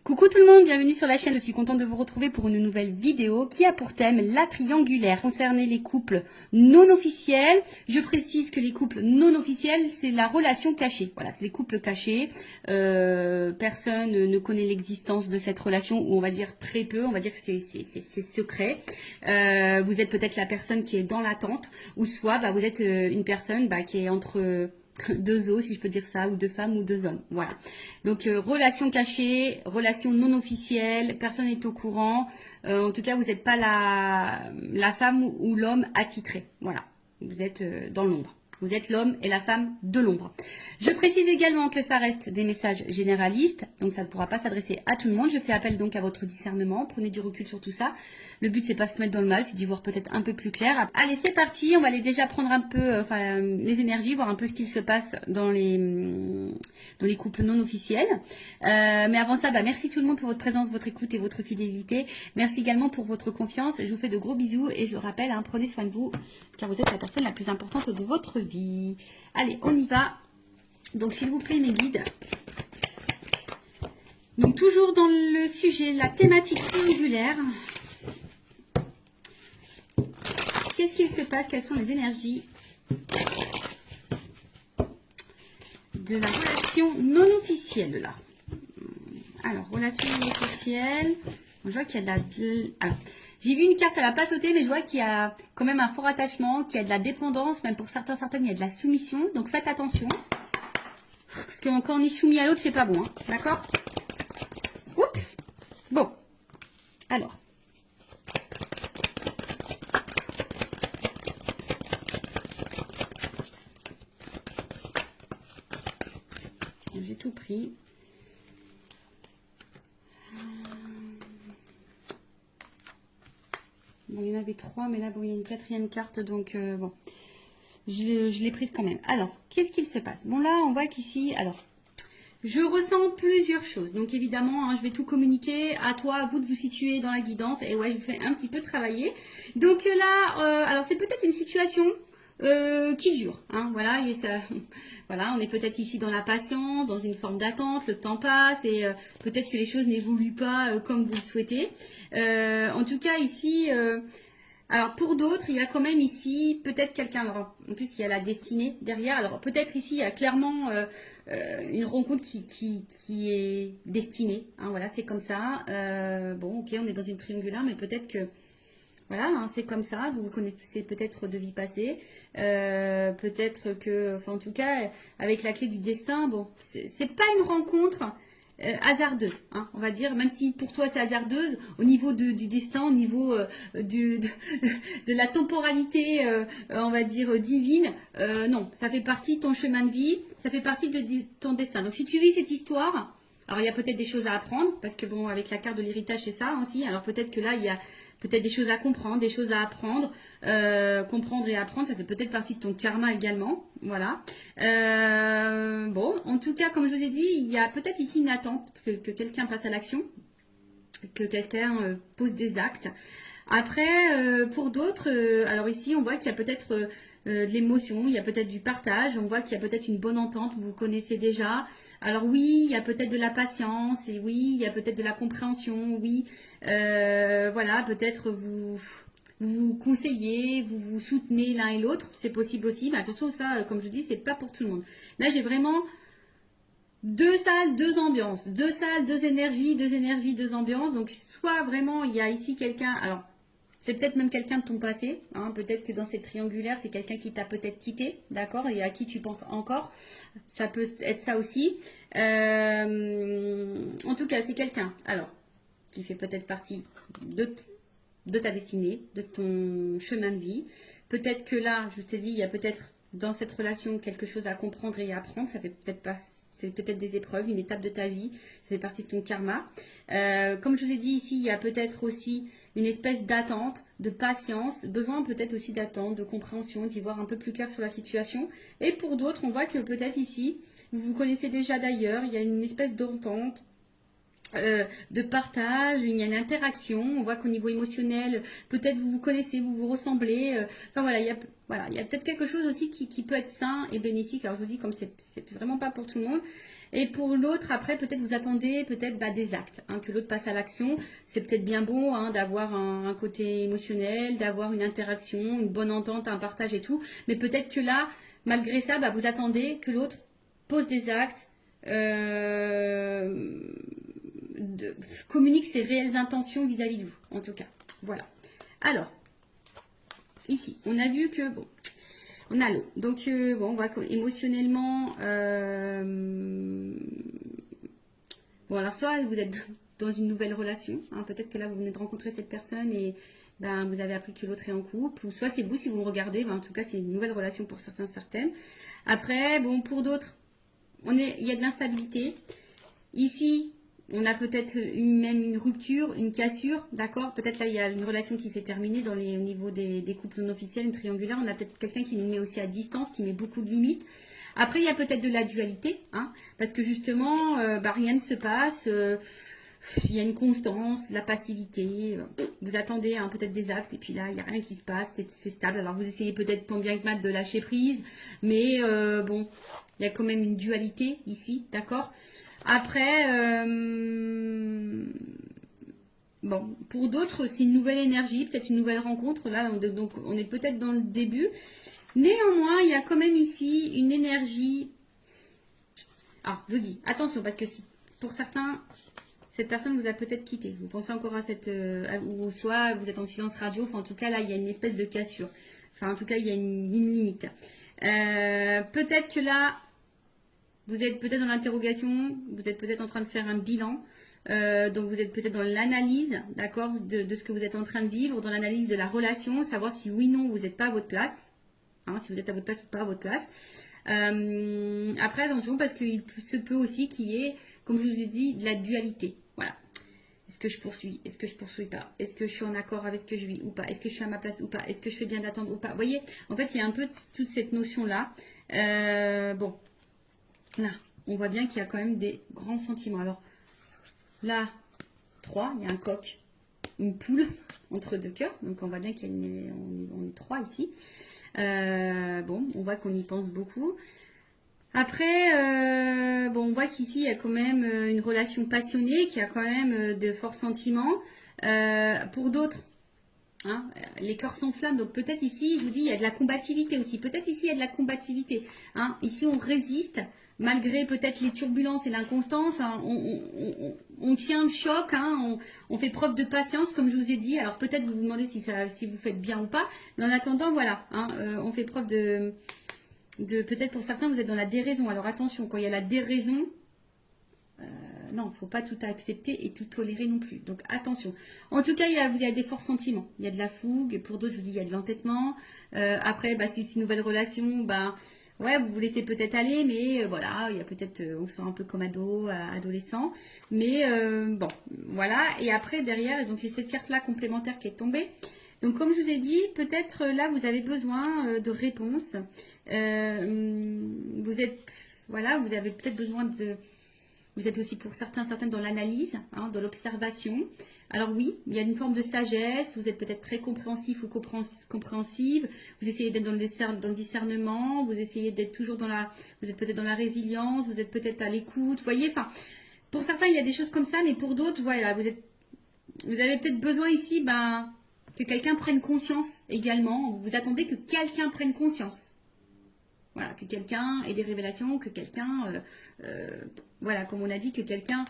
Coucou tout le monde, bienvenue sur la chaîne. Je suis contente de vous retrouver pour une nouvelle vidéo qui a pour thème la triangulaire concernant les couples non officiels. Je précise que les couples non officiels, c'est la relation cachée. Voilà, c'est les couples cachés. Personne ne connaît l'existence de cette relation, ou on va dire très peu. On va dire que c'est secret. Vous êtes peut-être la personne qui est dans l'attente, ou soit vous êtes une personne qui est entre deux os, si je peux dire ça, ou deux femmes ou deux hommes. Voilà. Donc relation cachée, relation non officielle, personne n'est au courant. En tout cas, vous n'êtes pas la femme ou l'homme attitré. Voilà. Vous êtes dans l'ombre. Vous êtes l'homme et la femme de l'ombre. Je précise également que ça reste des messages généralistes, donc ça ne pourra pas s'adresser à tout le monde. Je fais appel donc à votre discernement. Prenez du recul sur tout ça. Le but, c'est pas se mettre dans le mal, c'est d'y voir peut-être un peu plus clair. Allez, c'est parti. On va aller déjà prendre un peu les énergies, voir un peu ce qu'il se passe dans les couples non officiels. Mais avant ça, merci tout le monde pour votre présence, votre écoute et votre fidélité. Merci également pour votre confiance. Je vous fais de gros bisous et je le rappelle, prenez soin de vous, car vous êtes la personne la plus importante de votre vie. Allez, on y va. Donc, s'il vous plaît, mes guides. Donc, toujours dans le sujet, la thématique triangulaire. Qu'est-ce qu'il se passe? Quelles sont les énergies de la relation non officielle, là? Alors, relation non officielle. Je vois qu'il y a de la... Alors, j'ai vu une carte, elle n'a pas sauté, mais je vois qu'il y a quand même un fort attachement, qu'il y a de la dépendance, même pour certaines, il y a de la soumission. Donc, faites attention. Parce que quand on est soumis à l'autre, c'est pas bon. Hein. D'accord? Oups. Bon. Alors. J'ai tout pris. Bon, il y en avait trois, mais là, bon, il y a une quatrième carte, donc bon. Je l'ai prise quand même. Alors, qu'est-ce qu'il se passe? Bon, là, on voit qu'ici, alors, je ressens plusieurs choses. Donc, évidemment, je vais tout communiquer. À toi, à vous de vous situer dans la guidance. Et ouais, je vous fais un petit peu travailler. Donc là, alors, c'est peut-être une situation qui dure. Voilà, et ça, voilà, on est peut-être ici dans la patience, dans une forme d'attente. Le temps passe et peut-être que les choses n'évoluent pas comme vous le souhaitez. En tout cas, ici... alors pour d'autres, il y a quand même ici peut-être quelqu'un. Alors en plus, il y a la destinée derrière. Alors peut-être ici, il y a clairement une rencontre qui est destinée. Voilà, c'est comme ça. Bon, ok, on est dans une triangulaire, mais peut-être que voilà, c'est comme ça. Vous vous connaissez peut-être de vie passée. Peut-être que, enfin en tout cas, avec la clé du destin, bon, c'est pas une rencontre hasardeuse, on va dire, même si pour toi c'est hasardeuse, au niveau du destin, au niveau de la temporalité, on va dire divine, non, ça fait partie de ton chemin de vie, ça fait partie de ton destin. Donc si tu vis cette histoire, alors il y a peut-être des choses à apprendre, parce que bon, avec la carte de l'héritage c'est ça aussi, alors peut-être que là il y a peut-être des choses à comprendre, des choses à apprendre. Comprendre et apprendre, ça fait peut-être partie de ton karma également. Voilà. Bon, en tout cas, comme je vous ai dit, il y a peut-être ici une attente que quelqu'un passe à l'action, que quelqu'un pose des actes. Après, pour d'autres, alors ici, on voit qu'il y a peut-être de l'émotion, il y a peut-être du partage, on voit qu'il y a peut-être une bonne entente, vous vous connaissez déjà. Alors oui, il y a peut-être de la patience, et oui, il y a peut-être de la compréhension, oui. Voilà, peut-être vous conseillez, vous vous soutenez l'un et l'autre, c'est possible aussi. Mais attention, ça, comme je dis, c'est pas pour tout le monde. Là, j'ai vraiment... deux salles, deux ambiances. Deux salles, deux énergies, deux ambiances. Donc, soit vraiment, il y a ici quelqu'un... Alors, c'est peut-être même quelqu'un de ton passé. Peut-être que dans cette triangulaire, c'est quelqu'un qui t'a peut-être quitté, d'accord, et à qui tu penses encore. Ça peut être ça aussi. En tout cas, c'est quelqu'un, alors, qui fait peut-être partie de ta destinée, de ton chemin de vie. Peut-être que là, je t'ai dit, il y a peut-être dans cette relation quelque chose à comprendre et à apprendre. Ça fait peut-être pas... C'est peut-être des épreuves, une étape de ta vie, ça fait partie de ton karma. Comme je vous ai dit ici, il y a peut-être aussi une espèce d'attente, de patience, besoin peut-être aussi d'attente, de compréhension, d'y voir un peu plus clair sur la situation. Et pour d'autres, on voit que peut-être ici, vous vous connaissez déjà d'ailleurs, il y a une espèce d'entente, de partage, il y a une interaction, on voit qu'au niveau émotionnel, peut-être vous vous connaissez, vous vous ressemblez, enfin voilà, il y a peut-être quelque chose aussi qui peut être sain et bénéfique. Alors je vous dis, comme c'est vraiment pas pour tout le monde. Et pour l'autre, après, peut-être vous attendez peut-être des actes, hein, que l'autre passe à l'action. C'est peut-être bien bon hein, d'avoir un côté émotionnel, d'avoir une interaction, une bonne entente, un partage et tout. Mais peut-être que là, malgré ça, vous attendez que l'autre pose des actes, communique ses réelles intentions vis-à-vis de vous, en tout cas. Voilà. Alors, ici, on a vu que, bon, on a l'eau. Donc, bon, on va émotionnellement... bon, alors, soit vous êtes dans une nouvelle relation. Hein, peut-être que là, vous venez de rencontrer cette personne et vous avez appris que l'autre est en couple. Ou soit c'est vous, si vous me regardez. En tout cas, c'est une nouvelle relation pour certains, certaines. Après, bon, pour d'autres, il y a de l'instabilité. Ici, on a peut-être même une rupture, une cassure, d'accord? Peut-être là, il y a une relation qui s'est terminée au niveau des couples non officiels, une triangulaire. On a peut-être quelqu'un qui nous met aussi à distance, qui met beaucoup de limites. Après, il y a peut-être de la dualité, hein, parce que justement, rien ne se passe. Il y a une constance, de la passivité. Vous attendez hein, peut-être des actes, et puis là, il n'y a rien qui se passe. C'est stable. Alors, vous essayez peut-être tant bien que mal de lâcher prise, mais bon, il y a quand même une dualité ici, d'accord? Après, bon, pour d'autres, c'est une nouvelle énergie, peut-être une nouvelle rencontre. Là, donc, on est peut-être dans le début. Néanmoins, il y a quand même ici une énergie. Ah, je vous dis, attention, parce que si, pour certains, cette personne vous a peut-être quitté. Vous pensez encore à cette... ou soit vous êtes en silence radio. Enfin, en tout cas, là, il y a une espèce de cassure. Enfin, en tout cas, il y a une limite. Peut-être que là... Vous êtes peut-être dans l'interrogation, vous êtes peut-être en train de faire un bilan, donc vous êtes peut-être dans l'analyse, d'accord, de ce que vous êtes en train de vivre, dans l'analyse de la relation, savoir si oui, non, vous n'êtes pas à votre place, hein, si vous êtes à votre place ou pas à votre place. Après, attention, parce qu'il se peut aussi qu'il y ait, comme je vous ai dit, de la dualité. Voilà. Est-ce que je poursuis? Est-ce que je poursuis pas? Est-ce que je suis en accord avec ce que je vis ou pas? Est-ce que je suis à ma place ou pas? Est-ce que je fais bien d'attendre ou pas? Vous voyez, en fait, il y a un peu toute cette notion-là. Bon. Là, on voit bien qu'il y a quand même des grands sentiments. Alors, là, 3, il y a un coq, une poule entre deux cœurs. Donc, on voit bien qu'on est 3 ici. Bon, on voit qu'on y pense beaucoup. Après, bon, on voit qu'ici, il y a quand même une relation passionnée, qui a quand même de forts sentiments. Pour d'autres, hein, les cœurs s'enflamment. Donc, peut-être ici, je vous dis, il y a de la combativité aussi. Peut-être ici, il y a de la combativité. Hein. Ici, on résiste. Malgré peut-être les turbulences et l'inconstance, hein, on tient le choc, hein, on fait preuve de patience, comme je vous ai dit. Alors peut-être vous vous demandez si vous faites bien ou pas, mais en attendant, voilà, hein, on fait preuve de peut-être pour certains, vous êtes dans la déraison. Alors attention, quand il y a la déraison, non, il ne faut pas tout accepter et tout tolérer non plus. Donc attention. En tout cas, il y a des forts sentiments. Il y a de la fougue. Pour d'autres, je vous dis, il y a de l'entêtement. Après, si c'est une nouvelle relation, ouais, vous vous laissez peut-être aller, mais voilà, il y a peut-être, on se sent un peu comme adolescent. Mais bon, voilà. Et après, derrière, donc j'ai cette carte-là complémentaire qui est tombée. Donc, comme je vous ai dit, peut-être là, vous avez besoin de réponses. Voilà, vous avez peut-être besoin de... Vous êtes aussi pour certaines dans l'analyse, hein, dans l'observation. Alors oui, il y a une forme de sagesse, vous êtes peut-être très compréhensif ou compréhensive, vous essayez d'être dans le discernement, vous essayez d'être toujours vous êtes peut-être dans la résilience, vous êtes peut-être à l'écoute, vous voyez, enfin, pour certains il y a des choses comme ça, mais pour d'autres, voilà, vous avez peut-être besoin ici, que quelqu'un prenne conscience également, vous attendez que quelqu'un prenne conscience. Voilà, que quelqu'un ait des révélations, que quelqu'un, voilà, comme on a dit, que quelqu'un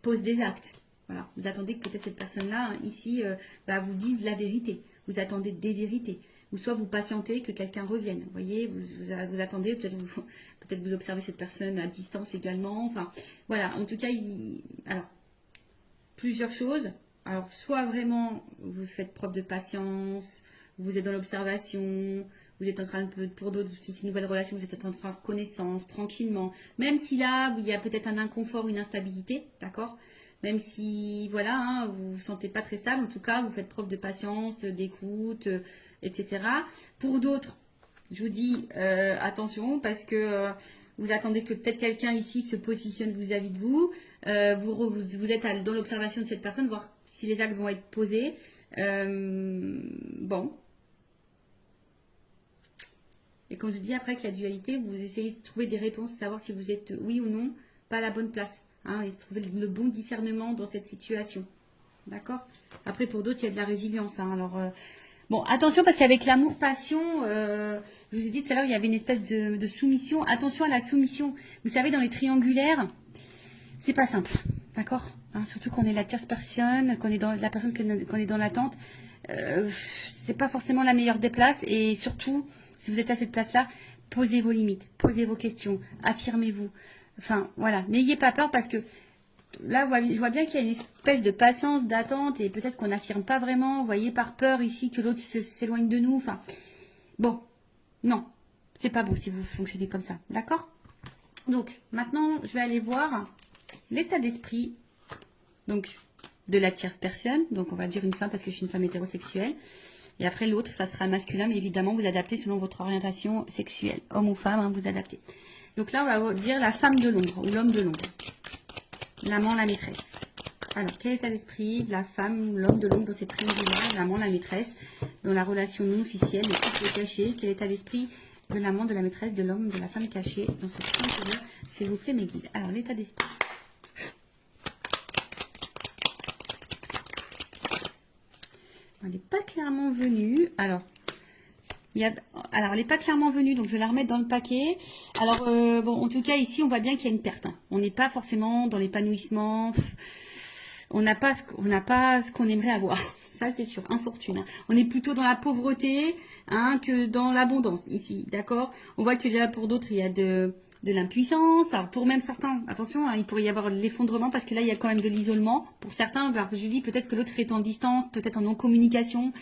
pose des actes. Voilà, vous attendez que peut-être cette personne-là, ici, vous dise la vérité. Vous attendez des vérités. Ou soit vous patientez que quelqu'un revienne. Vous voyez, vous attendez, peut-être vous observez cette personne à distance également. Enfin, voilà, en tout cas, alors, plusieurs choses. Alors, soit vraiment, vous faites preuve de patience, vous êtes dans l'observation, vous êtes en train de, pour d'autres, si c'est une nouvelle relation, vous êtes en train de faire connaissance tranquillement. Même si là, il y a peut-être un inconfort, une instabilité, d'accord? Même si, voilà, hein, vous vous sentez pas très stable, en tout cas, vous faites preuve de patience, d'écoute, etc. Pour d'autres, je vous dis attention, parce que vous attendez que peut-être quelqu'un ici se positionne vis-à-vis de vous. Vous êtes dans l'observation de cette personne, voir si les actes vont être posés. Bon. Et comme je dis, après, avec la dualité, vous essayez de trouver des réponses, savoir si vous êtes oui ou non pas la bonne place. Hein, et trouver le bon discernement dans cette situation. D'accord? Après, pour d'autres, il y a de la résilience. Hein, alors, bon, attention parce qu'avec l'amour-passion, je vous ai dit tout à l'heure, il y avait une espèce de soumission. Attention à la soumission. Vous savez, dans les triangulaires, c'est pas simple. D'accord? Hein, surtout qu'on est la tierce personne, qu'on est dans la personne qu'on est dans l'attente. C'est pas forcément la meilleure des places. Et surtout, si vous êtes à cette place-là, posez vos limites, posez vos questions, affirmez-vous. Enfin, voilà, n'ayez pas peur parce que là, je vois bien qu'il y a une espèce de patience, d'attente et peut-être qu'on n'affirme pas vraiment, vous voyez, par peur ici que l'autre s'éloigne de nous. Enfin, bon, non, c'est pas beau si vous fonctionnez comme ça, d'accord? Donc, maintenant, je vais aller voir l'état d'esprit, donc, de la tierce personne. Donc, on va dire une femme parce que je suis une femme hétérosexuelle. Et après, l'autre, ça sera masculin, mais évidemment, vous adaptez selon votre orientation sexuelle. Homme ou femme, hein, vous adaptez. Donc là, on va dire la femme de l'ombre ou l'homme de l'ombre. L'amant, la maîtresse. Alors, quel état d'esprit de la femme ou l'homme de l'ombre dans cette triangulaire, l'amant, la maîtresse, dans la relation non officielle, le couple caché? Quel état d'esprit de l'amant, de la maîtresse, de l'homme, de la femme cachée dans ce triangulaire? S'il vous plaît, mes guides. Alors, l'état d'esprit. Elle n'est pas clairement venue. Alors, elle n'est pas clairement venue, donc je vais la remettre dans le paquet. Alors, bon, en tout cas, ici, on voit bien qu'il y a une perte. Hein. On n'est pas forcément dans l'épanouissement. On n'a pas ce qu'on aimerait avoir. Ça, c'est sûr, infortune. Hein. On est plutôt dans la pauvreté hein, que dans l'abondance, ici, d'accord? On voit que là, pour d'autres, il y a de l'impuissance. Alors, pour même certains, attention, hein, il pourrait y avoir de l'effondrement parce que là, il y a quand même de l'isolement. Pour certains, je dis peut-être que l'autre est en distance, peut-être en non-communication.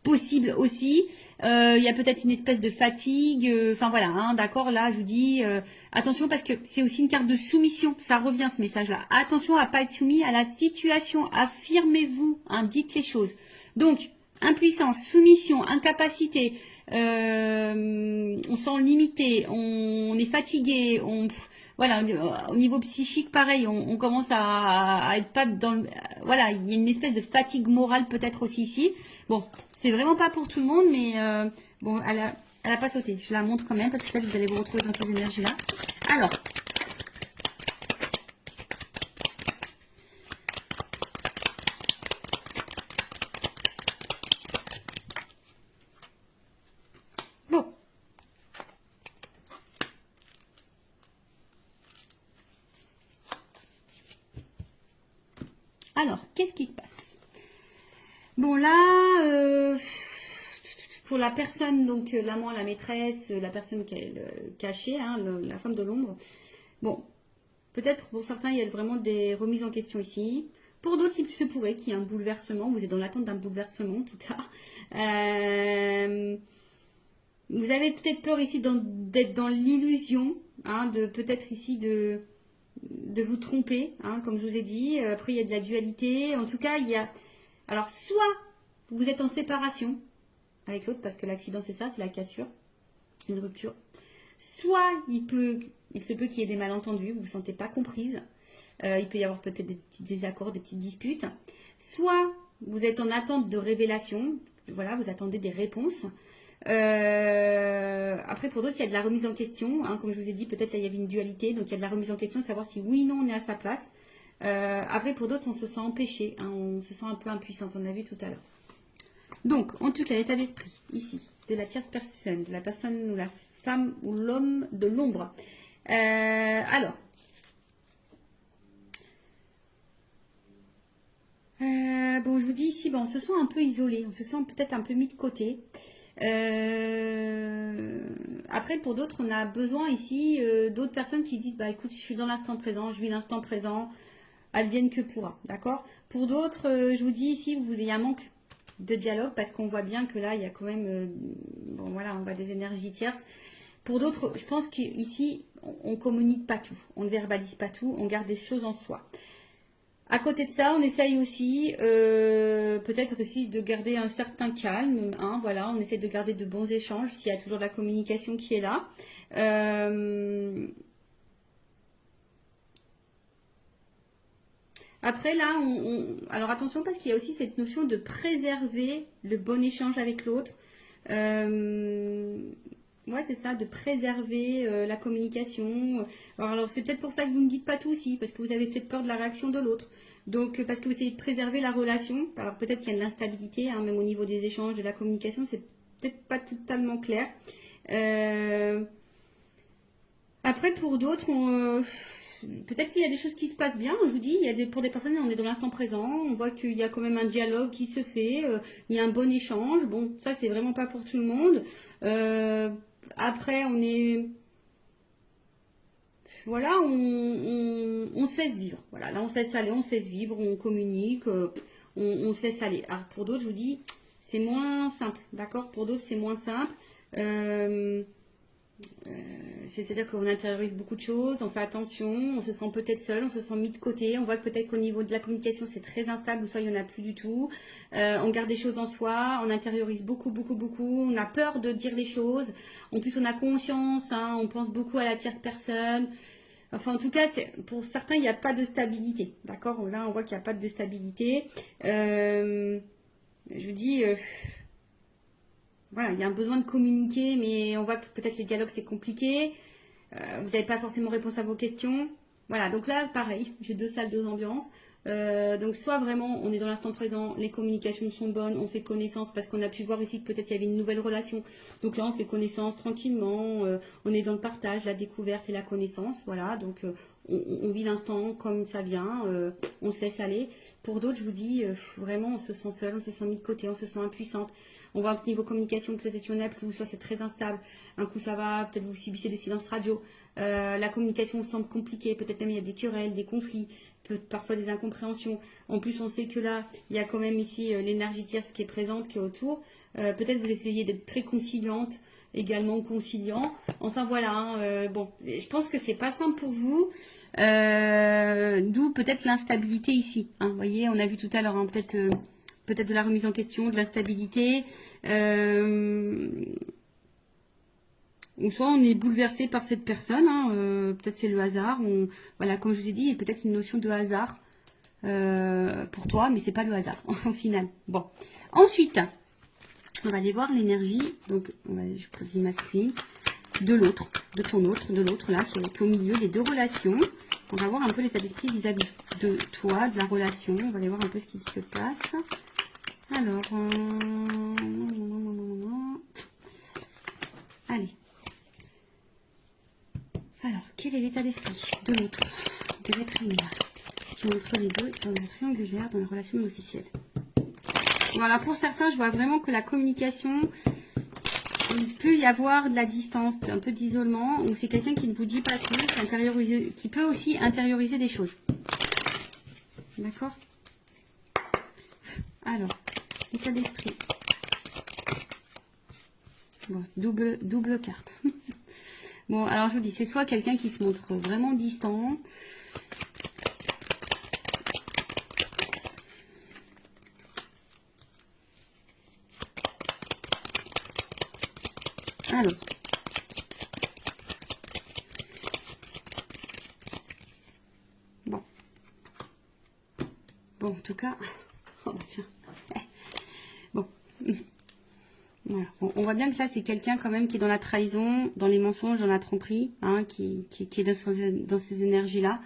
Possible aussi. Il y a peut-être une espèce de fatigue. Enfin voilà, hein, d'accord. Là, je vous dis attention parce que c'est aussi une carte de soumission. Ça revient ce message-là. Attention à pas être soumis à la situation. Affirmez-vous. Hein, dites les choses. Donc impuissance, soumission, incapacité. On sent limité. On est fatigué. Voilà, au niveau psychique, pareil, on commence à être pas dans le... Voilà, il y a une espèce de fatigue morale peut-être aussi ici. Bon, c'est vraiment pas pour tout le monde, mais bon, elle a pas sauté. Je la montre quand même parce que peut-être vous allez vous retrouver dans ces énergies-là. Alors, bon. Alors, qu'est-ce qui se passe? Bon, là, pour la personne, donc l'amant, la maîtresse, la personne qui est cachée, hein, la femme de l'ombre, bon, peut-être pour certains, il y a vraiment des remises en question ici. Pour d'autres, il se pourrait qu'il y ait un bouleversement. Vous êtes dans l'attente d'un bouleversement, en tout cas. Vous avez peut-être peur ici d'être dans l'illusion, hein, de peut-être ici de vous tromper, hein, comme je vous ai dit. Après, il y a de la dualité. En tout cas, il y a... Alors, soit vous êtes en séparation avec l'autre, parce que l'accident, c'est ça, c'est la cassure, une rupture. Soit il se peut qu'il y ait des malentendus, vous ne vous sentez pas comprise. Il peut y avoir peut-être des petits désaccords, des petites disputes. Soit vous êtes en attente de révélation, voilà, vous attendez des réponses. Après, pour d'autres, il y a de la remise en question. Hein, comme je vous ai dit, peut-être là, il y avait une dualité. Donc, il y a de la remise en question de savoir si oui ou non on est à sa place. Après, pour d'autres, on se sent empêché. Hein, on se sent un peu impuissante. On a vu tout à l'heure. Donc, en tout cas, l'état d'esprit, ici, de la tierce personne, de la personne ou la femme ou l'homme de l'ombre. Alors. Bon, je vous dis ici, bon, on se sent un peu isolé. On se sent peut-être un peu mis de côté. Après, pour d'autres, on a besoin ici d'autres personnes qui disent, bah écoute, je suis dans l'instant présent, je vis l'instant présent, advienne que pourra, d'accord? Pour d'autres, je vous dis ici, vous ayez un manque de dialogue parce qu'on voit bien que là, il y a quand même, bon voilà, on voit des énergies tierces. Pour d'autres, je pense qu'ici, on communique pas tout, on ne verbalise pas tout, on garde des choses en soi. À côté de ça, on essaye aussi, peut-être aussi de garder un certain calme. Hein, voilà, on essaie de garder de bons échanges s'il y a toujours de la communication qui est là. Après là, alors attention parce qu'il y a aussi cette notion de préserver le bon échange avec l'autre. Ouais, c'est ça, de préserver la communication. Alors c'est peut-être pour ça que vous ne dites pas tout aussi, parce que vous avez peut-être peur de la réaction de l'autre. Donc, parce que vous essayez de préserver la relation. Alors peut-être qu'il y a de l'instabilité, hein, même au niveau des échanges, de la communication, c'est peut-être pas totalement clair. Euh, Après, pour d'autres, peut-être qu'il y a des choses qui se passent bien. Je vous dis, pour des personnes, on est dans l'instant présent. On voit qu'il y a quand même un dialogue qui se fait. Il y a un bon échange. Bon, ça, c'est vraiment pas pour tout le monde. Euh, Après, voilà, on se laisse vivre. Voilà, là, on se laisse aller, on se laisse vivre, on communique, on se laisse aller. Alors, pour d'autres, je vous dis, c'est moins simple. D'accord? Pour d'autres, c'est moins simple. Euh, C'est-à-dire qu'on intériorise beaucoup de choses, on fait attention, on se sent peut-être seul, on se sent mis de côté, on voit que peut-être qu'au niveau de la communication c'est très instable ou soit il n'y en a plus du tout. On garde des choses en soi, on intériorise beaucoup, beaucoup, beaucoup, on a peur de dire les choses. En plus on a conscience, hein, on pense beaucoup à la tierce personne. Enfin en tout cas pour certains il n'y a pas de stabilité. D'accord? Là on voit qu'il n'y a pas de stabilité. Je vous dis... voilà, il y a un besoin de communiquer, mais on voit que peut-être les dialogues c'est compliqué. Vous n'avez pas forcément réponse à vos questions. Voilà, donc là, pareil, j'ai deux salles, deux ambiances. Donc soit vraiment on est dans l'instant présent, les communications sont bonnes, on fait connaissance parce qu'on a pu voir ici que peut-être il y avait une nouvelle relation. Donc là on fait connaissance tranquillement, on est dans le partage, la découverte et la connaissance. Voilà, donc on vit l'instant comme ça vient, on se laisse aller. Pour d'autres, je vous dis, vraiment on se sent seul, on se sent mis de côté, on se sent impuissante. On voit que niveau communication, peut-être qu'il y en a plus, soit c'est très instable, un coup ça va, peut-être vous subissez des silences radio, la communication semble compliquée, peut-être même il y a des querelles, des conflits, parfois des incompréhensions. En plus, on sait que là, il y a quand même ici l'énergie tierce qui est présente, qui est autour. Peut-être vous essayez d'être très conciliante, également conciliant. Enfin voilà, hein, bon, je pense que c'est pas simple pour vous, d'où peut-être l'instabilité ici. Hein. Vous voyez, on a vu tout à l'heure, hein, peut-être de la remise en question, de l'instabilité. Ou soit on est bouleversé par cette personne, hein, peut-être c'est le hasard. Voilà, comme je vous ai dit, il y a peut-être une notion de hasard pour toi, mais c'est pas le hasard au final. Bon, ensuite, on va aller voir l'énergie. Donc, je choisis masculine de l'autre, de ton autre, de l'autre là, qui est au milieu des deux relations. On va voir un peu l'état d'esprit vis-à-vis de toi, de la relation. On va aller voir un peu ce qui se passe. Alors, allez. Alors, quel est l'état d'esprit de l'autre, de l'être humain, qui est entre les deux dans la triangulaire, dans la relation officielle? Voilà, pour certains, je vois vraiment que la communication, il peut y avoir de la distance, un peu d'isolement, ou c'est quelqu'un qui ne vous dit pas tout, qui peut aussi intérioriser des choses. D'accord? Alors, l'état d'esprit. Bon, double carte. Bon, alors je vous dis, c'est soit quelqu'un qui se montre vraiment distant. Alors. Bon. Bon, en tout cas. Oh, bah, tiens. Bon. Voilà. On voit bien que là, c'est quelqu'un quand même qui est dans la trahison, dans les mensonges, dans la tromperie, hein, qui est dans ces énergies-là.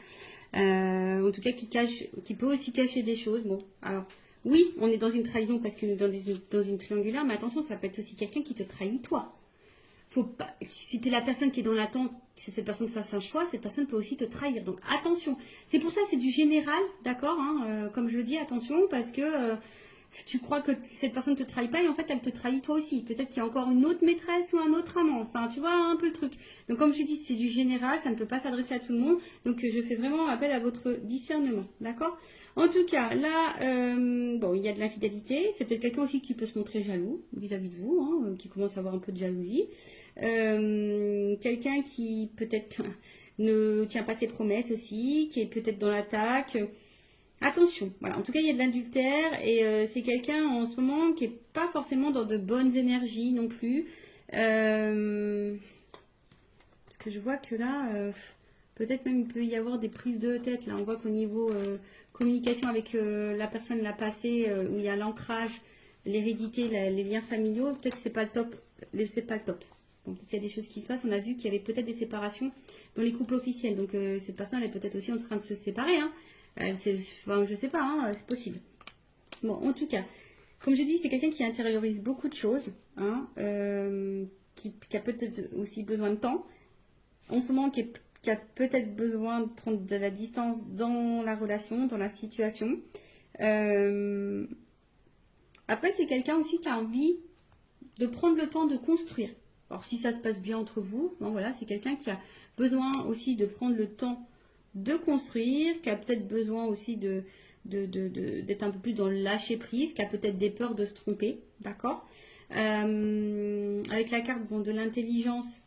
En tout cas, qui peut aussi cacher des choses. Bon, alors, oui, on est dans une trahison parce qu'on est dans une triangulaire, mais attention, ça peut être aussi quelqu'un qui te trahit toi. Faut pas, si tu es la personne qui est dans l'attente que cette personne fasse un choix, cette personne peut aussi te trahir. Donc attention. C'est pour ça, c'est du général, d'accord, hein, comme je le dis, attention, parce que tu crois que cette personne te trahit pas et en fait elle te trahit toi aussi. Peut-être qu'il y a encore une autre maîtresse ou un autre amant. Enfin, tu vois un peu le truc. Donc comme je dis, c'est du général, ça ne peut pas s'adresser à tout le monde. Donc je fais vraiment appel à votre discernement, d'accord? En tout cas, là, bon, il y a de l'infidélité. C'est peut-être quelqu'un aussi qui peut se montrer jaloux vis-à-vis de vous, hein, qui commence à avoir un peu de jalousie. Quelqu'un qui peut-être ne tient pas ses promesses aussi, qui est peut-être dans l'attaque. Attention, voilà. En tout cas, il y a de l'adultère et c'est quelqu'un en ce moment qui n'est pas forcément dans de bonnes énergies non plus. Parce que je vois que là, peut-être même il peut y avoir des prises de tête. Là, on voit qu'au niveau communication avec la personne l'a passé, où il y a l'ancrage, l'hérédité, les liens familiaux, peut-être que c'est pas le top. C'est pas le top. Bon, peut-être qu'il y a des choses qui se passent. On a vu qu'il y avait peut-être des séparations dans les couples officiels. Donc, cette personne, elle est peut-être aussi en train de se séparer. Hein. Enfin, je sais pas, hein, c'est possible. Bon, en tout cas, comme je dis, c'est quelqu'un qui intériorise beaucoup de choses, hein, qui a peut-être aussi besoin de temps. En ce moment, qui a peut-être besoin de prendre de la distance dans la relation, dans la situation. Après, c'est quelqu'un aussi qui a envie de prendre le temps de construire. Alors, si ça se passe bien entre vous, bon, voilà, c'est quelqu'un qui a besoin aussi de prendre le temps de construire, qui a peut-être besoin aussi d'être un peu plus dans le lâcher prise, qui a peut-être des peurs de se tromper, d'accord. Avec la carte bon, de l'intelligence,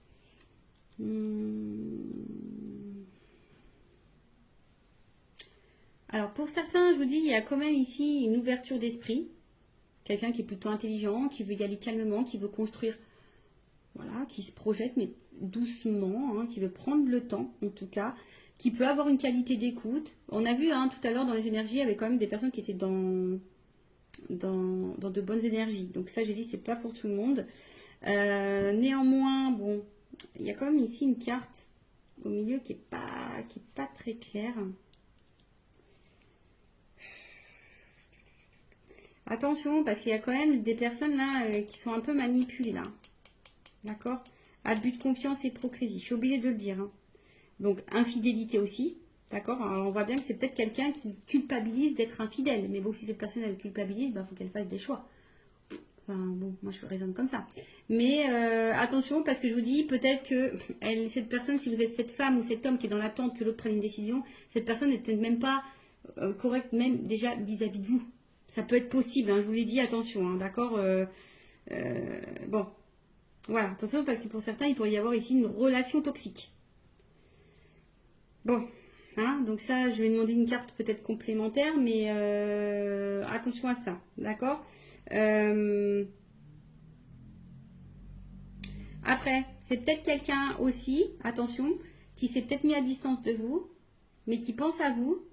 alors pour certains, je vous dis, il y a quand même ici une ouverture d'esprit, quelqu'un qui est plutôt intelligent, qui veut y aller calmement, qui veut construire, voilà, qui se projette mais doucement, hein, qui veut prendre le temps en tout cas, qui peut avoir une qualité d'écoute. On a vu hein, tout à l'heure dans les énergies, il y avait quand même des personnes qui étaient dans de bonnes énergies. Donc ça, j'ai dit, c'est pas pour tout le monde. Néanmoins, bon, il y a quand même ici une carte au milieu qui est pas très claire. Attention, parce qu'il y a quand même des personnes là qui sont un peu manipulées là. D'accord? Abus de confiance et hypocrisie. Je suis obligée de le dire. Hein. Donc, infidélité aussi. D'accord? On voit bien que c'est peut-être quelqu'un qui culpabilise d'être infidèle. Mais bon, si cette personne elle culpabilise, il faut qu'elle fasse des choix. Enfin, bon, moi je raisonne comme ça. Mais attention, parce que je vous dis, peut-être que cette personne, si vous êtes cette femme ou cet homme qui est dans l'attente que l'autre prenne une décision, cette personne n'est peut-être même pas correcte, même déjà vis-à-vis de vous. Ça peut être possible, hein, je vous l'ai dit, attention, hein, d'accord. Bon, voilà, attention, parce que pour certains, il pourrait y avoir ici une relation toxique. Bon, hein, donc ça, je vais demander une carte peut-être complémentaire, mais attention à ça, d'accord. Après, c'est peut-être quelqu'un aussi, attention, qui s'est peut-être mis à distance de vous, mais qui pense à vous.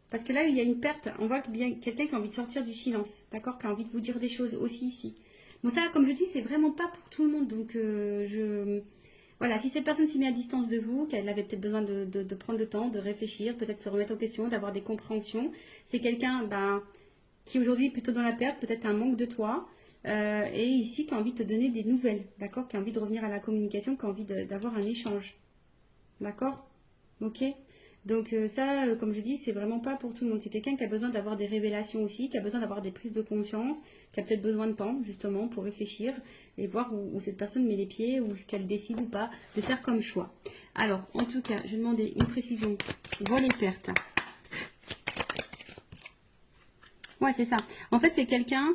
Parce que là, il y a une perte. On voit bien quelqu'un qui a envie de sortir du silence, d'accord, qui a envie de vous dire des choses aussi ici. Bon, ça, comme je dis, c'est vraiment pas pour tout le monde. Donc, voilà, si cette personne s'est mise à distance de vous, qu'elle avait peut-être besoin de prendre le temps, de réfléchir, peut-être se remettre en question, d'avoir des compréhensions, c'est quelqu'un qui aujourd'hui est plutôt dans la perte, peut-être un manque de toi, et ici qui a envie de te donner des nouvelles, d'accord, qui a envie de revenir à la communication, qui a envie d'avoir un échange, d'accord, ok. Donc ça, comme je dis, c'est vraiment pas pour tout le monde. C'est quelqu'un qui a besoin d'avoir des révélations aussi, qui a besoin d'avoir des prises de conscience, qui a peut-être besoin de temps, justement, pour réfléchir et voir où cette personne met les pieds, ou ce qu'elle décide ou pas de faire comme choix. Alors, en tout cas, je vais demander une précision. Vol et perte. Ouais, c'est ça. En fait, c'est quelqu'un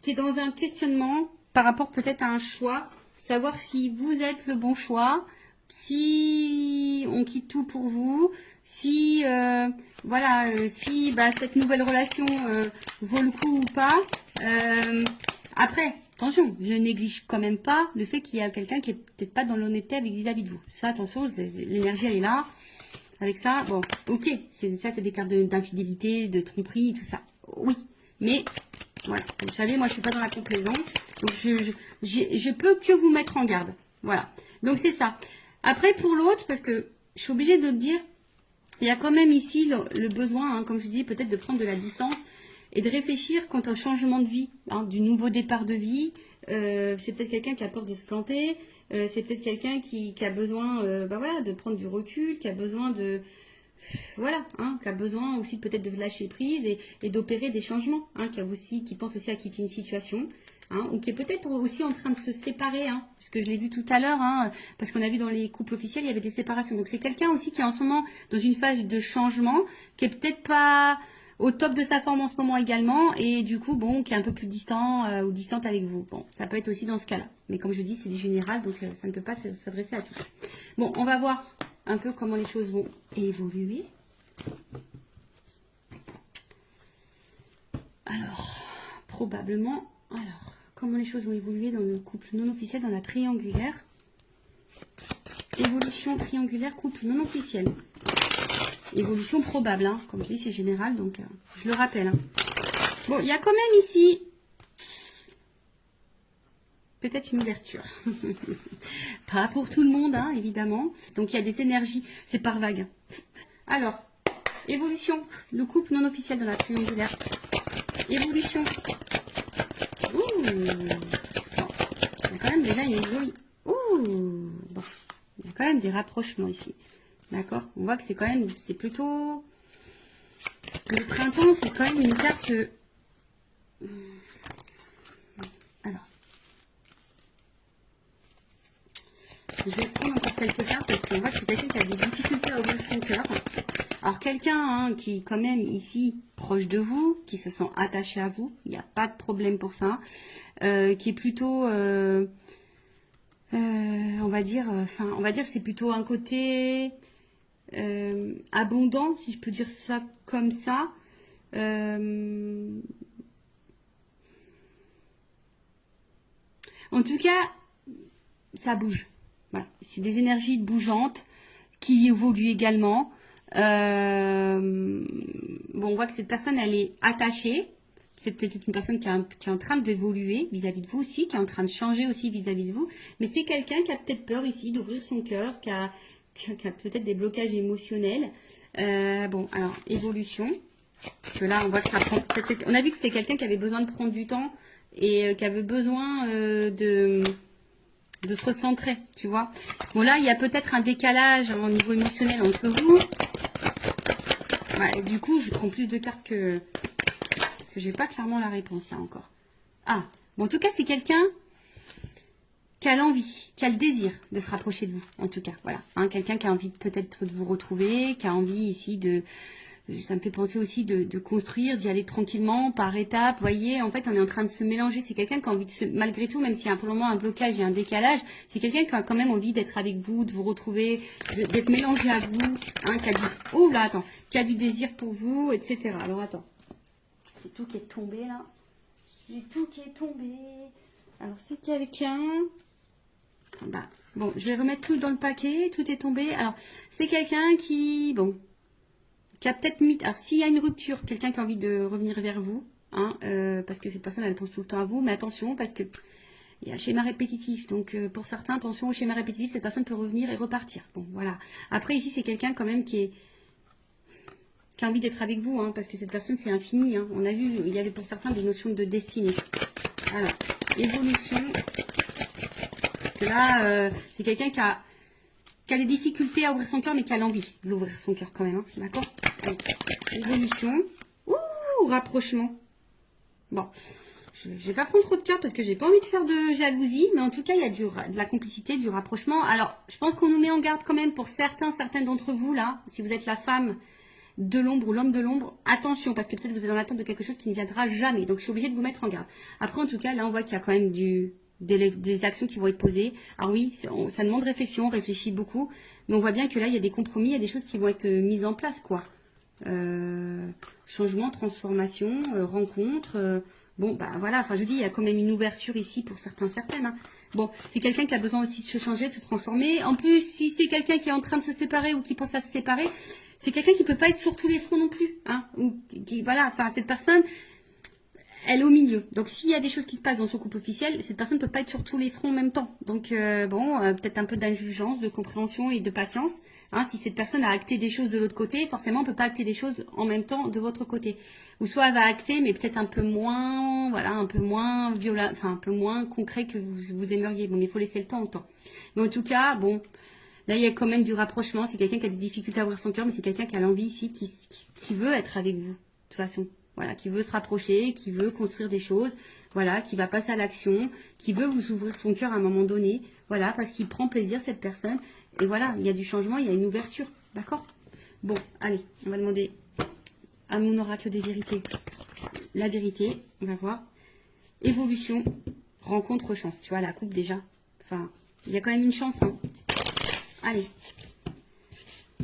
qui est dans un questionnement par rapport peut-être à un choix, savoir si vous êtes le bon choix, si on quitte tout pour vous, si voilà, si cette nouvelle relation vaut le coup ou pas. Après, attention, je néglige quand même pas le fait qu'il y a quelqu'un qui est peut-être pas dans l'honnêteté vis-à-vis de vous. Ça, attention, l'énergie elle est là. Avec ça, bon, ok, ça c'est des cartes d'infidélité, de tromperie, tout ça. Oui, mais voilà, vous savez, moi je suis pas dans la complaisance, donc je peux que vous mettre en garde. Voilà, donc c'est ça. Après pour l'autre, parce que je suis obligée de le dire, il y a quand même ici le besoin, hein, comme je dis, peut-être de prendre de la distance et de réfléchir quant au changement de vie, hein, du nouveau départ de vie. C'est peut-être quelqu'un qui a peur de se planter, c'est peut-être quelqu'un qui a besoin voilà, de prendre du recul, qui a besoin de... Voilà, hein, qui a besoin aussi peut-être de lâcher prise et d'opérer des changements, hein, qui pense aussi à quitter une situation, hein, ou qui est peut-être aussi en train de se séparer, hein, puisque je l'ai vu tout à l'heure, hein, parce qu'on a vu dans les couples officiels, il y avait des séparations. Donc c'est quelqu'un aussi qui est en ce moment dans une phase de changement, qui est peut-être pas au top de sa forme en ce moment également, et du coup, bon, qui est un peu plus distant ou distante avec vous. Bon, ça peut être aussi dans ce cas-là. Mais comme je dis, c'est du général, donc ça ne peut pas s'adresser à tous. Bon, on va voir un peu comment les choses vont évoluer. Alors, probablement, comment les choses vont évoluer dans le couple non officiel, dans la triangulaire. Évolution triangulaire, couple non officiel. Évolution probable, hein. Comme je dis, c'est général, donc je le rappelle. Hein. Bon, il y a quand même ici peut-être une ouverture. Pas pour tout le monde, hein, évidemment. Donc il y a des énergies, c'est par vague. Alors, évolution, le couple non officiel dans la triangulaire. Évolution. Ouh. Bon. Il y a quand même déjà une jolie. Ouh. Bon. Il y a quand même des rapprochements ici. D'accord? On voit que c'est quand même, c'est plutôt... Le printemps, c'est quand même une carte... Alors. Je vais prendre encore quelques cartes parce qu'on voit que c'est quelqu'un qui a des difficultés à ouvrir son cœur. Alors quelqu'un hein, qui quand même ici proche de vous, qui se sent attaché à vous, il n'y a pas de problème pour ça, qui est plutôt, on va dire c'est plutôt un côté abondant, si je peux dire ça comme ça. En tout cas, ça bouge. Voilà. C'est des énergies bougeantes qui évoluent également. Bon, on voit que cette personne, elle est attachée. C'est peut-être une personne qui est en train d'évoluer vis-à-vis de vous aussi, qui est en train de changer aussi vis-à-vis de vous. Mais c'est quelqu'un qui a peut-être peur ici d'ouvrir son cœur, qui a peut-être des blocages émotionnels. Bon, alors, évolution. Parce que là, on voit que ça prend... On a vu que c'était quelqu'un qui avait besoin de prendre du temps et qui avait besoin de se recentrer, tu vois. Bon, là, il y a peut-être un décalage au niveau émotionnel entre vous. Ouais, du coup, je prends plus de cartes que j'ai pas clairement la réponse, là, encore. Ah, bon, en tout cas, c'est quelqu'un qui a l'envie, qui a le désir de se rapprocher de vous, en tout cas, voilà. Hein, quelqu'un qui a envie peut-être de vous retrouver, qui a envie ici de... Ça me fait penser aussi de construire, d'y aller tranquillement, par étapes. Vous voyez, en fait, on est en train de se mélanger. C'est quelqu'un qui a envie de se... Malgré tout, même s'il y a pour le moment un blocage et un décalage, c'est quelqu'un qui a quand même envie d'être avec vous, de vous retrouver, d'être mélangé à vous. Hein, qui a du... Oh là, attends. Qui a du désir pour vous, etc. Alors, attends. C'est tout qui est tombé, là. C'est tout qui est tombé. Alors, c'est quelqu'un... Bah, bon, je vais remettre tout dans le paquet. Tout est tombé. Alors, c'est quelqu'un qui... Bon... qui a peut-être mis... Alors, s'il y a une rupture, quelqu'un qui a envie de revenir vers vous, hein, parce que cette personne, elle pense tout le temps à vous, mais attention, parce que il y a un schéma répétitif. Donc, pour certains, attention au schéma répétitif, cette personne peut revenir et repartir. Bon, voilà. Après, ici, c'est quelqu'un quand même qui a envie d'être avec vous, hein, parce que cette personne, c'est infini. Hein. On a vu, il y avait pour certains des notions de destinée. Alors, évolution. Là, c'est quelqu'un qui a des difficultés à ouvrir son cœur, mais qui a l'envie d'ouvrir son cœur quand même. Hein, d'accord? Évolution. Ouh, rapprochement. Bon, je vais pas prendre trop de cartes parce que j'ai pas envie de faire de jalousie, mais en tout cas, il y a de la complicité, du rapprochement. Alors, je pense qu'on nous met en garde quand même pour certaines d'entre vous, là, si vous êtes la femme de l'ombre ou l'homme de l'ombre, attention, parce que peut-être vous êtes dans l'attente de quelque chose qui ne viendra jamais. Donc, je suis obligée de vous mettre en garde. Après, en tout cas, là, on voit qu'il y a quand même des actions qui vont être posées. Alors oui, ça demande réflexion, on réfléchit beaucoup, mais on voit bien que là, il y a des compromis, il y a des choses qui vont être mises en place, quoi. Changement, transformation, rencontre. Bon, bah voilà, enfin je vous dis, il y a quand même une ouverture ici pour certaines. Hein. Bon, c'est quelqu'un qui a besoin aussi de se changer, de se transformer. En plus, si c'est quelqu'un qui est en train de se séparer ou qui pense à se séparer, c'est quelqu'un qui peut pas être sur tous les fronts non plus. Hein, ou voilà, enfin cette personne, elle est au milieu. Donc s'il y a des choses qui se passent dans son couple officiel, cette personne ne peut pas être sur tous les fronts en même temps. Donc peut-être un peu d'indulgence, de compréhension et de patience. Hein, si cette personne a acté des choses de l'autre côté, forcément on ne peut pas acter des choses en même temps de votre côté. Ou soit elle va acter, mais peut-être un peu moins, voilà, un peu moins violent, enfin un peu moins concret que vous aimeriez. Bon, mais il faut laisser le temps au temps. Mais en tout cas, bon, là il y a quand même du rapprochement. C'est quelqu'un qui a des difficultés à ouvrir son cœur, mais c'est quelqu'un qui a l'envie ici, qui veut être avec vous, de toute façon. Voilà, qui veut se rapprocher, qui veut construire des choses, voilà, qui va passer à l'action, qui veut vous ouvrir son cœur à un moment donné, voilà, parce qu'il prend plaisir, cette personne. Et voilà, il y a du changement, il y a une ouverture, d'accord? Bon, allez, on va demander à mon oracle des vérités la vérité, on va voir. Évolution, rencontre, chance, tu vois, la coupe déjà. Enfin, il y a quand même une chance, hein. Allez.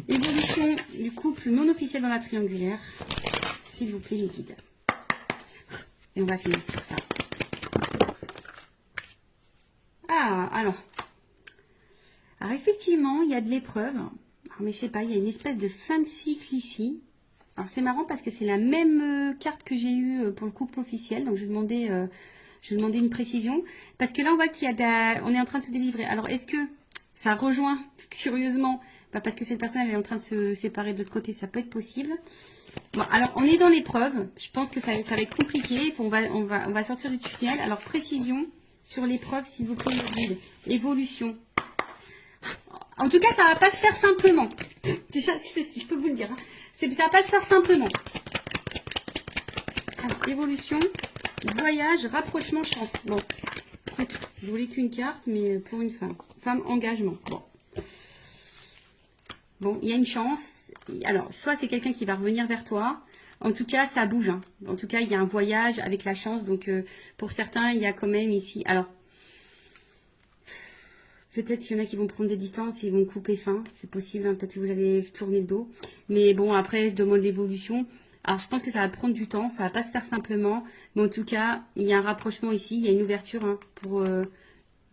Évolution du couple non officiel dans la triangulaire. S'il vous plaît, les guides. Et on va finir sur ça. Ah, alors. Alors, effectivement, il y a de l'épreuve. Mais je sais pas, il y a une espèce de fin de cycle ici. Alors, c'est marrant parce que c'est la même carte que j'ai eue pour le couple officiel. Donc, je vais demander Je vais demander une précision. Parce que là, on voit qu'il y a on est en train de se délivrer. Alors, est-ce que ça rejoint, curieusement, parce que cette personne, elle est en train de se séparer de l'autre côté, ça peut être possible. Bon, alors, on est dans l'épreuve. Je pense que ça va être compliqué. On va sortir du tunnel. Alors, précision sur l'épreuve, s'il vous plaît, le guide. Évolution. En tout cas, ça va pas se faire simplement. Déjà, je peux vous le dire. Hein. Ça va pas se faire simplement. Alors, évolution, voyage, rapprochement, chance. Bon, écoute, je voulais qu'une carte, mais pour une femme. Femme, engagement. Bon, il y a une chance. Alors, soit c'est quelqu'un qui va revenir vers toi. En tout cas, ça bouge. Hein. En tout cas, il y a un voyage avec la chance. Donc, pour certains, il y a quand même ici... Alors, peut-être qu'il y en a qui vont prendre des distances et ils vont couper fin. C'est possible, hein, peut-être que vous allez tourner le dos. Mais bon, après, je demande l'évolution. Alors, je pense que ça va prendre du temps. Ça va pas se faire simplement. Mais en tout cas, il y a un rapprochement ici. Il y a une ouverture. Hein,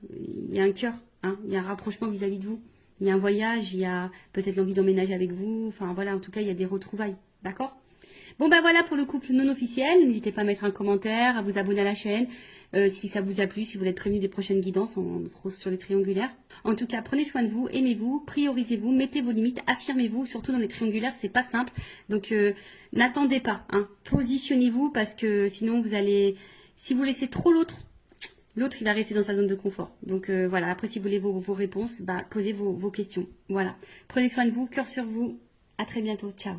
il y a un cœur. Hein, il y a un rapprochement vis-à-vis de vous. Il y a un voyage. Il y a peut-être l'envie d'emménager avec vous. Enfin, voilà. En tout cas, il y a des retrouvailles. D'accord ? Bon, ben voilà pour le couple non officiel. N'hésitez pas à mettre un commentaire, à vous abonner à la chaîne. Si ça vous a plu, si vous êtes prévenu des prochaines guidances, on se retrouve sur les triangulaires. En tout cas, prenez soin de vous, aimez-vous, priorisez-vous, mettez vos limites, affirmez-vous. Surtout dans les triangulaires, c'est pas simple. Donc, n'attendez pas. Hein. Positionnez-vous parce que sinon, si vous laissez trop l'autre, il va rester dans sa zone de confort. Donc, voilà. Après, si vous voulez vos réponses, posez vos questions. Voilà. Prenez soin de vous, cœur sur vous. À très bientôt. Ciao.